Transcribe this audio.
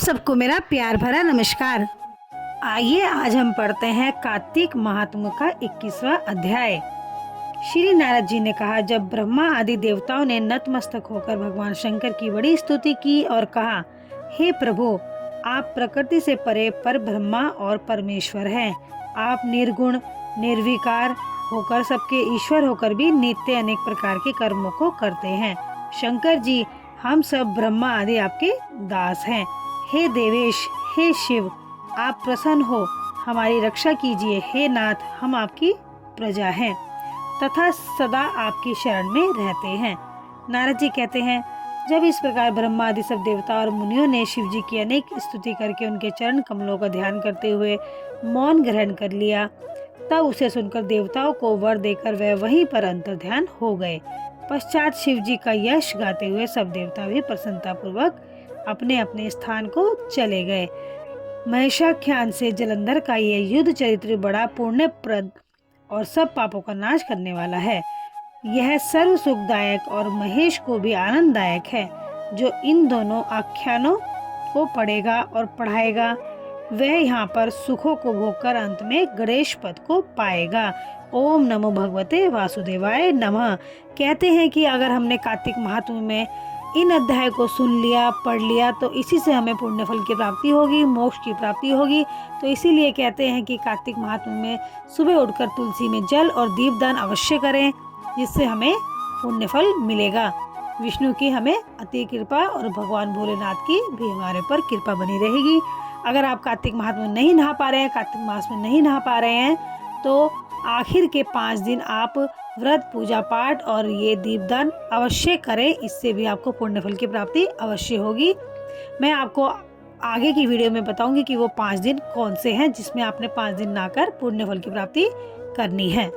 सबको मेरा प्यार भरा नमस्कार। आइए आज हम पढ़ते हैं कार्तिक महात्म्य का 21वां अध्याय। श्री नारद जी ने कहा, जब ब्रह्मा आदि देवताओं ने नतमस्तक होकर भगवान शंकर की बड़ी स्तुति की और कहा, हे प्रभु, आप प्रकृति से परे पर ब्रह्मा और परमेश्वर हैं। आप निर्गुण निर्विकार होकर सबके ईश्वर होकर भी नित्य अनेक प्रकार के कर्मों को करते हैं। शंकर जी, हम सब ब्रह्मा आदि आपके दास हैं। हे देवेश, हे शिव, आप प्रसन्न हो, हमारी रक्षा कीजिए। हे नाथ, हम आपकी प्रजा हैं तथा सदा आपकी शरण में रहते हैं। नारद जी कहते हैं, जब इस प्रकार ब्रह्मा आदि सब देवता और मुनियों ने शिव जी की अनेक स्तुति करके उनके चरण कमलों का ध्यान करते हुए मौन ग्रहण कर लिया, तब उसे सुनकर देवताओं को वर देकर वह वहीं पर अंतर ध्यान हो गए। पश्चात शिव जी का यश गाते हुए सब देवता भी प्रसन्नतापूर्वक अपने अपने स्थान को चले गए। महिषाख्यान से जलंधर का ये युद्ध चरित्र बड़ा पुण्यप्रद और सब पापों का नाश करने वाला है। यह सर्व सुखदायक और महेश को भी आनंददायक है। जो इन दोनों आख्यानों को पढ़ेगा और पढ़ाएगा वह यहाँ पर सुखों को भोगकर अंत में गणेश पद को पाएगा। ओम नमो भगवते वासुदेवाय नमः। कहते हैं कि अगर हमने कार्तिक महात्म्य में इन अध्याय को सुन लिया, पढ़ लिया, तो इसी से हमें पुण्य फल की प्राप्ति होगी, मोक्ष की प्राप्ति होगी। तो इसीलिए कहते हैं कि कार्तिक महात्म्य में सुबह उठकर तुलसी में जल और दीपदान अवश्य करें, जिससे हमें पुण्य फल मिलेगा। विष्णु की हमें अति कृपा और भगवान भोलेनाथ की भी हमारे पर कृपा बनी रहेगी। अगर आप कार्तिक महात्म्य नहीं नहा पा रहे हैं, कार्तिक मास में नहीं नहा पा रहे हैं, तो आखिर के 5 दिन आप व्रत, पूजा पाठ और ये दीपदान अवश्य करें। इससे भी आपको पुण्य फल की प्राप्ति अवश्य होगी। मैं आपको आगे की वीडियो में बताऊंगी कि वो 5 दिन कौन से हैं जिसमें आपने 5 दिन नहाकर पुण्य फल की प्राप्ति करनी है।